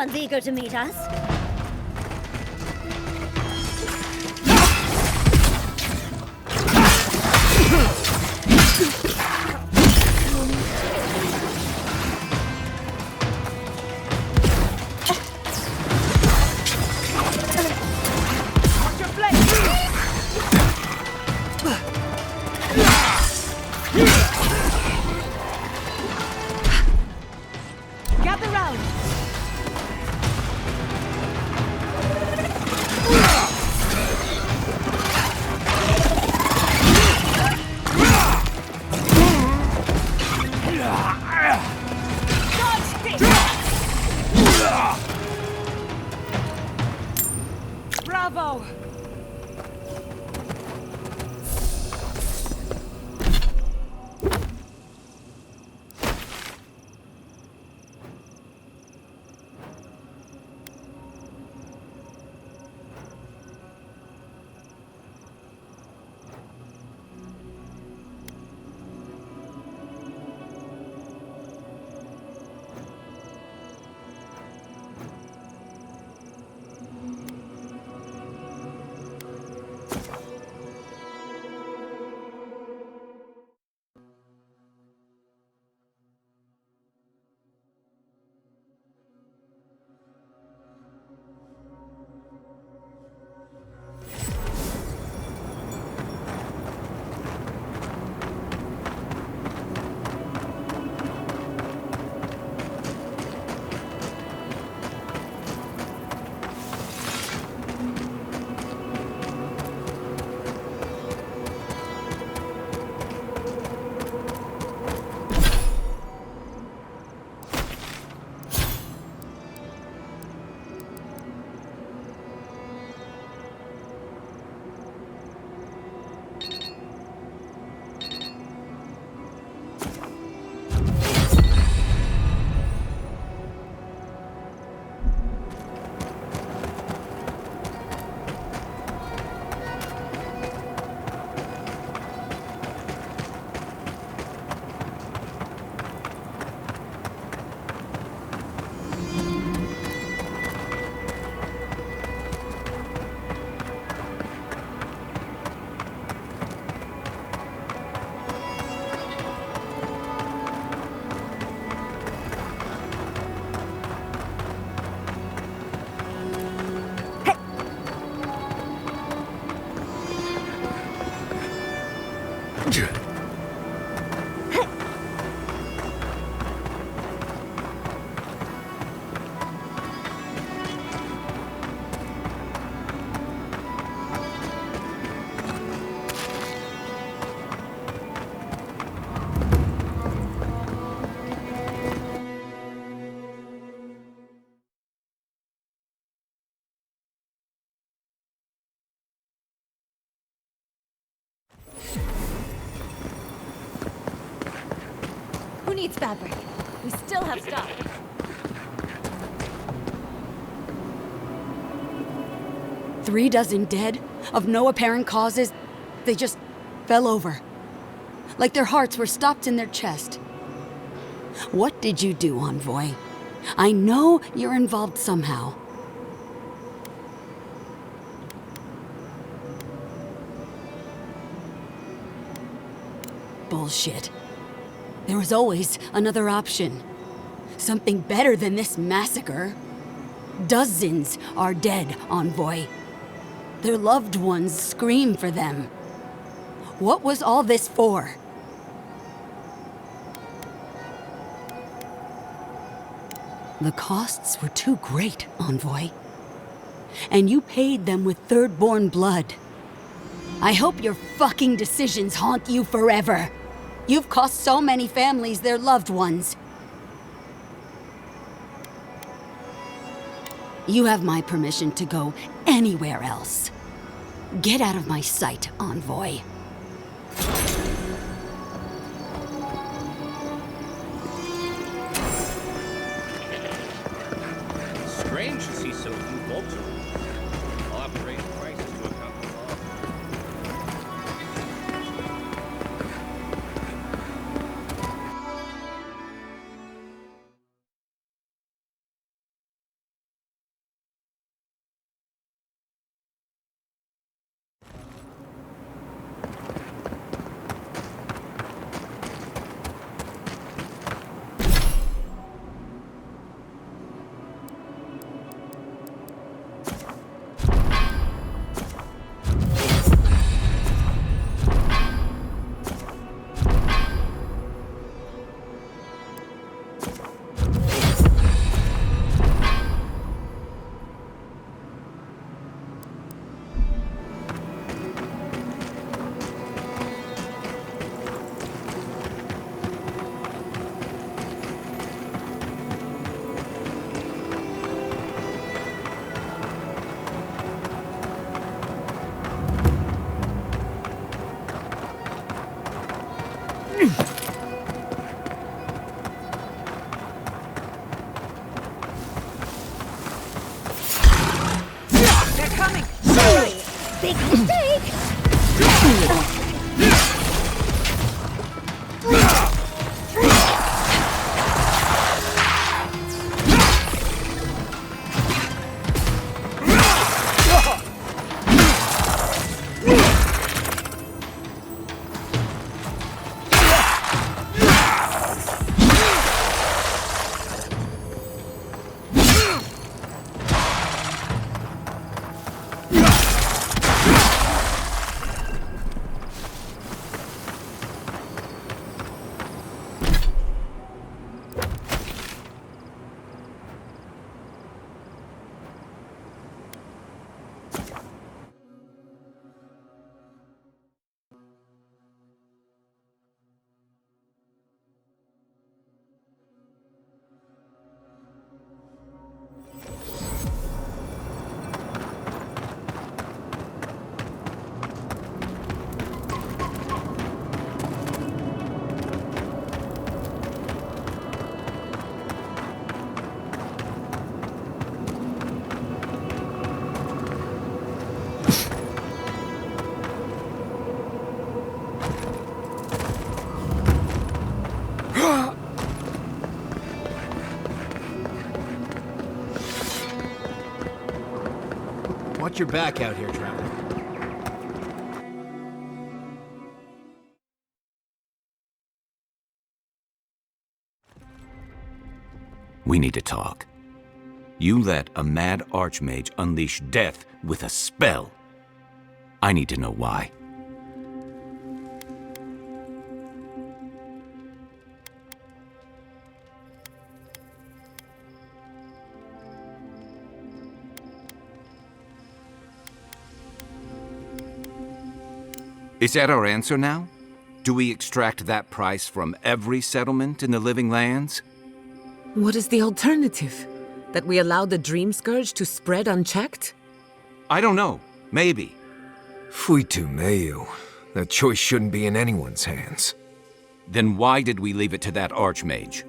one's eager to meet us. Gather round! Bravo! Who needs fabric? We still have stuff. Three dozen dead, of no apparent causes. They just fell over. Like their hearts were stopped in their chest. What did you do, Envoy? I know you're involved somehow. Bullshit. There was always another option. Something better than this massacre. Dozens are dead, Envoy. Their loved ones scream for them. What was all this for? The costs were too great, Envoy. And you paid them with third-born blood. I hope your fucking decisions haunt you forever. You've cost so many families their loved ones. You have my permission to go anywhere else. Get out of my sight, Envoy. Strange to see so few folks around. I'll have to raise coming! Big mistake! Watch your back out here, traveler. We need to talk. You let a mad archmage unleash death with a spell. I need to know why. Is that our answer now? Do we extract that price from every settlement in the Living Lands? What is the alternative? That we allow the Dream Scourge to spread unchecked? I don't know. Maybe. Fuitu Mayu. That choice shouldn't be in anyone's hands. Then why did we leave it to that archmage?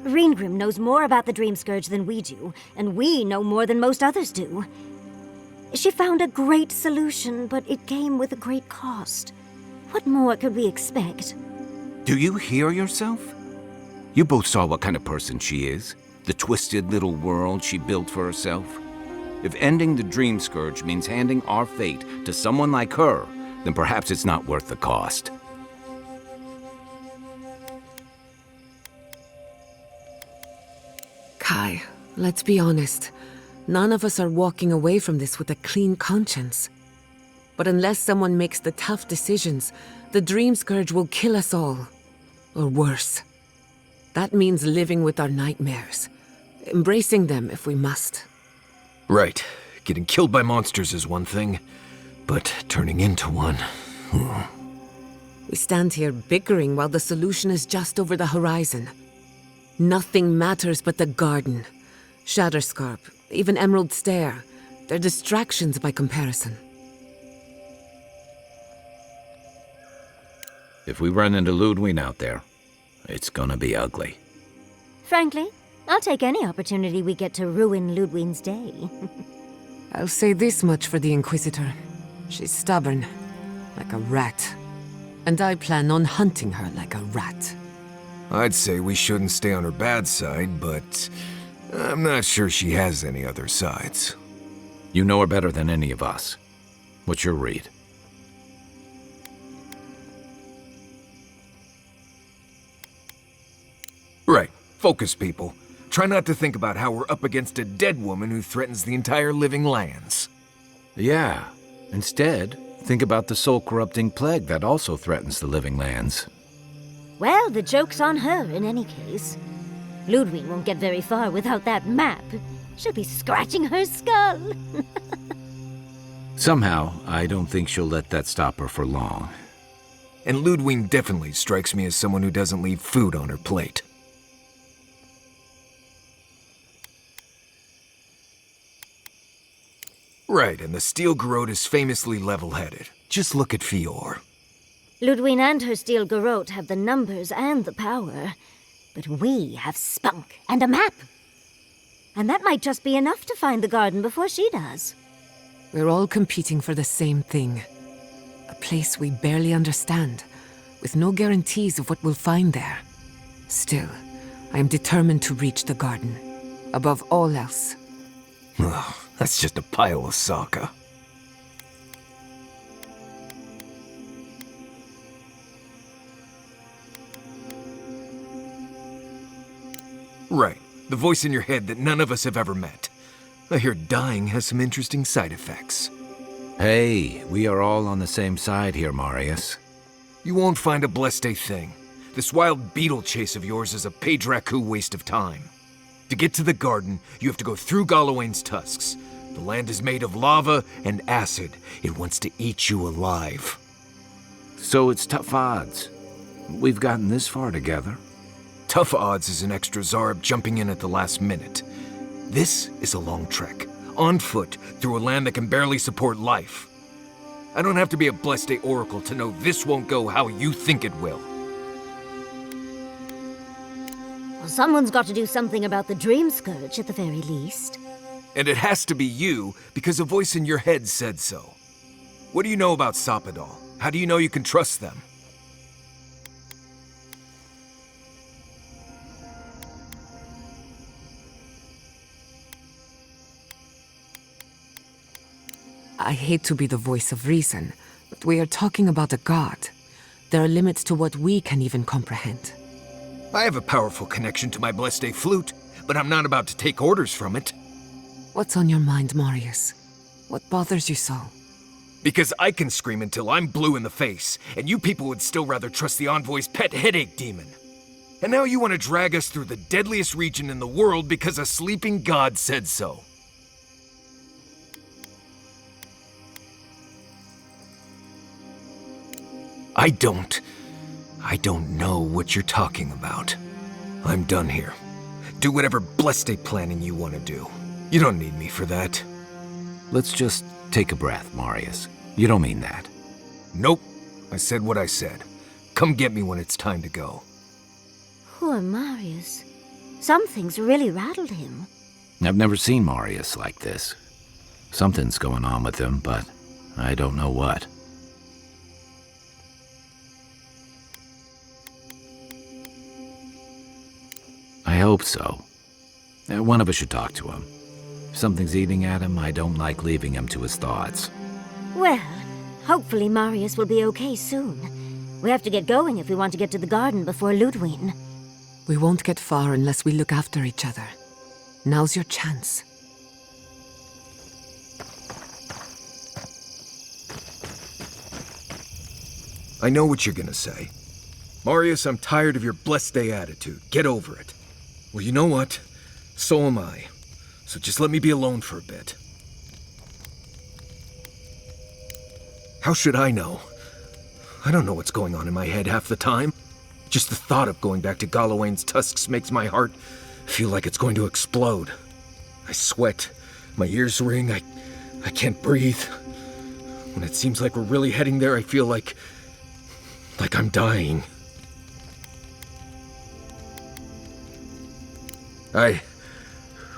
Reengrim knows more about the Dream Scourge than we do, and we know more than most others do. She found a great solution, but it came with a great cost. What more could we expect? Do you hear yourself? You both saw what kind of person she is. The twisted little world she built for herself. If ending the Dream Scourge means handing our fate to someone like her, then perhaps it's not worth the cost. Kai, let's be honest. None of us are walking away from this with a clean conscience. But unless someone makes the tough decisions, the Dream Scourge will kill us all. Or worse. That means living with our nightmares. Embracing them if we must. Right. Getting killed by monsters is one thing, but turning into one... We stand here bickering while the solution is just over the horizon. Nothing matters but the garden. Shatterscarp, even Emerald Stair. They're distractions by comparison. If we run into Ludwig out there, it's gonna be ugly. Frankly, I'll take any opportunity we get to ruin Ludwig's day. I'll say this much for the Inquisitor. She's stubborn, like a rat. And I plan on hunting her like a rat. I'd say we shouldn't stay on her bad side, but I'm not sure she has any other sides. You know her better than any of us. What's your read? Right. Focus, people. Try not to think about how we're up against a dead woman who threatens the entire Living Lands. Yeah. Instead, think about the soul-corrupting plague that also threatens the Living Lands. Well, the joke's on her in any case. Ludwig won't get very far without that map. She'll be scratching her skull. Somehow, I don't think she'll let that stop her for long. And Ludwig definitely strikes me as someone who doesn't leave food on her plate. Right, and the Steel Garrote is famously level-headed. Just look at Fior. Ludwig and her Steel Garrote have the numbers and the power. But we have spunk and a map. And that might just be enough to find the garden before she does. We're all competing for the same thing. A place we barely understand, with no guarantees of what we'll find there. Still, I am determined to reach the garden, above all else. Ugh, that's just a pile of Sokka. Right, the voice in your head that none of us have ever met. I hear dying has some interesting side effects. Hey, we are all on the same side here, Marius. You won't find a blessed thing. This wild beetle chase of yours is a Padraku waste of time. To get to the garden, you have to go through Galawain's tusks. The land is made of lava and acid. It wants to eat you alive. So it's tough odds. We've gotten this far together. Tough odds is an extra Zarb jumping in at the last minute. This is a long trek, on foot, through a land that can barely support life. I don't have to be a Blessed Oracle to know this won't go how you think it will. Well, someone's got to do something about the Dream Scourge at the very least. And it has to be you, because a voice in your head said so. What do you know about Soppadal? How do you know you can trust them? I hate to be the voice of reason, but we are talking about a god. There are limits to what we can even comprehend. I have a powerful connection to my Blessed flute, but I'm not about to take orders from it. What's on your mind, Marius? What bothers you so? Because I can scream until I'm blue in the face, and you people would still rather trust the Envoy's pet headache demon. And now you want to drag us through the deadliest region in the world because a sleeping god said so. I don't know what you're talking about. I'm done here. Do whatever Blessed planning you want to do. You don't need me for that. Let's just take a breath, Marius. You don't mean that. Nope. I said what I said. Come get me when it's time to go. Poor Marius. Some things really rattled him. I've never seen Marius like this. Something's going on with him, but I don't know what. I hope so. One of us should talk to him. If something's eating at him, I don't like leaving him to his thoughts. Well, hopefully Marius will be okay soon. We have to get going if we want to get to the garden before Ludwig. We won't get far unless we look after each other. Now's your chance. I know what you're gonna say. Marius, I'm tired of your blessed day attitude. Get over it. Well, you know what? So am I. So just let me be alone for a bit. How should I know? I don't know what's going on in my head half the time. Just the thought of going back to Galawain's tusks makes my heart feel like it's going to explode. I sweat. My ears ring. I can't breathe. When it seems like we're really heading there, I feel like I'm dying.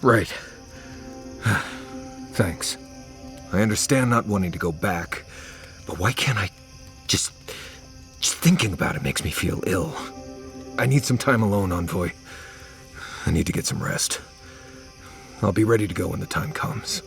Right. Thanks. I understand not wanting to go back, but why can't I just thinking about it makes me feel ill. I need some time alone, Envoy. I need to get some rest. I'll be ready to go when the time comes.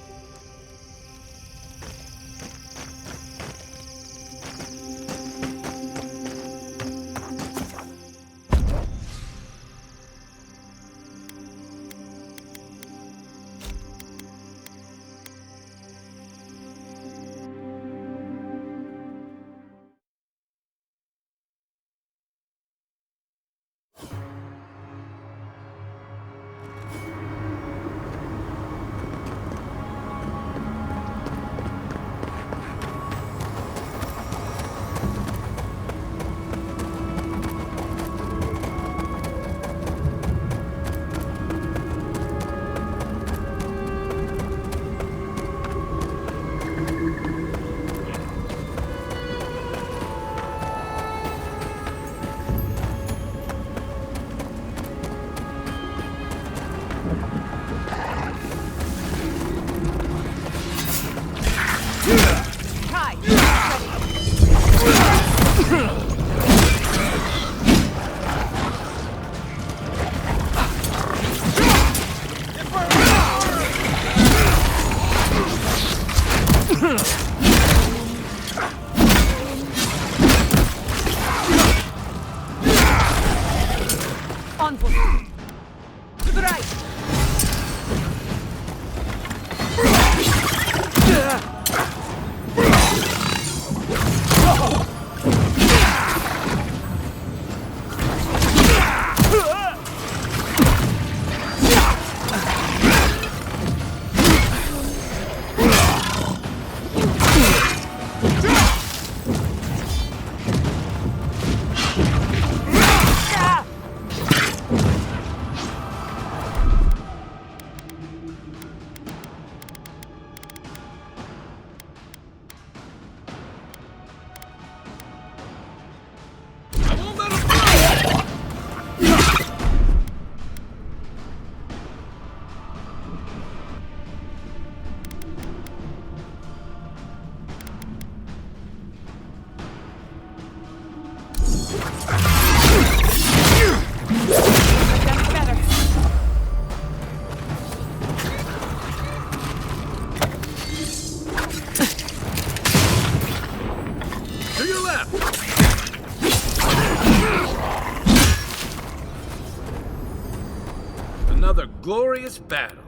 another glorious battle.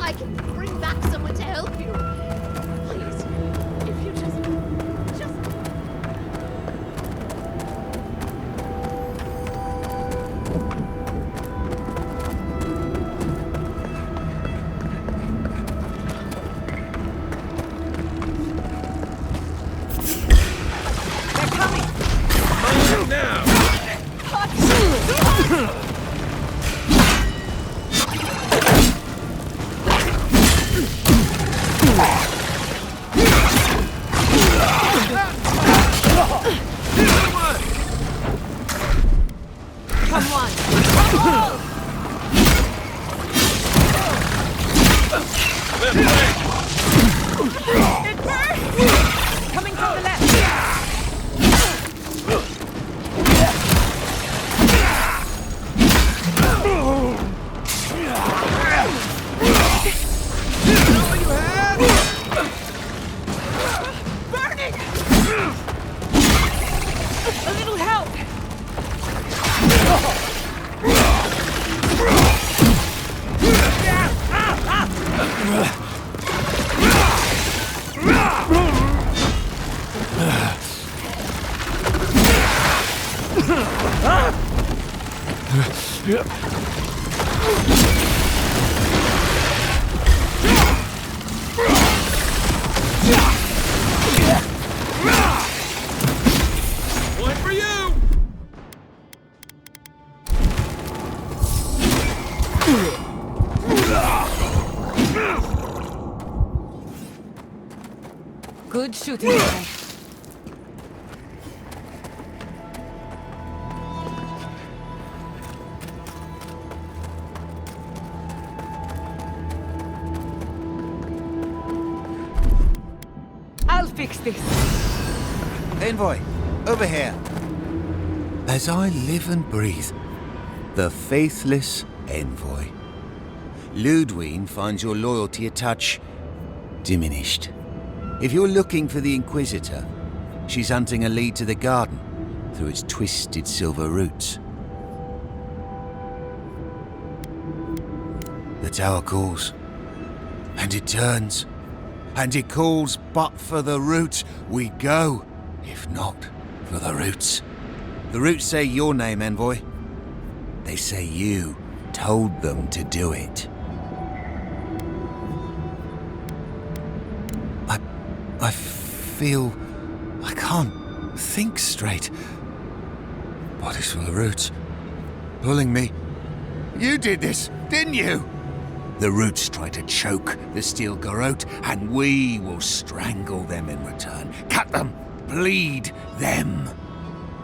I can bring back someone to help you. Please, if you just... They're coming! Now! Come on! It burns! Coming from the left! Burning! A little help! One for you! Good shooting, boy. I'll fix this. Envoy, over here. As I live and breathe, the faithless Envoy. Ludwine finds your loyalty a touch diminished. If you're looking for the Inquisitor, she's hunting a lead to the garden through its twisted silver roots. The tower calls, and it turns, and it calls, but for the roots we go, if not for the roots. The roots say your name, Envoy. They say you told them to do it. I feel I can't think straight. Bodies from the roots, pulling me. You did this, didn't you? The roots try to choke the steel garrote, and we will strangle them in return. Cut them, bleed them.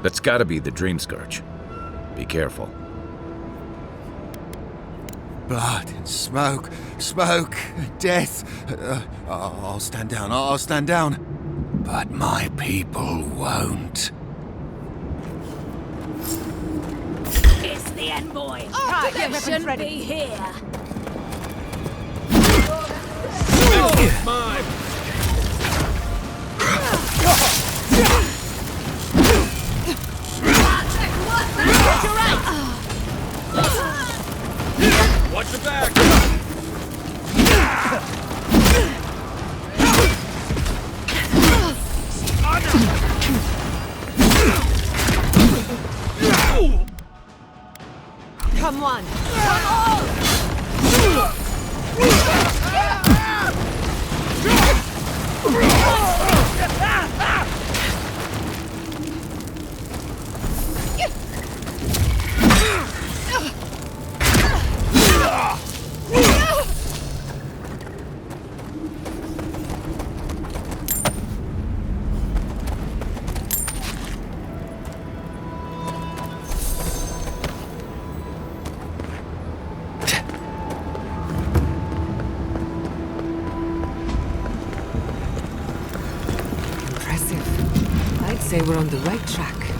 That's gotta be the Dream Scourge. Be careful. Blood and smoke, smoke, death. I'll stand down, I'll stand down. But my people won't. It's the Envoy! Right, get weapons Shouldn't ready. be here! Mine! Watch your back! Come on! say we're on the right track.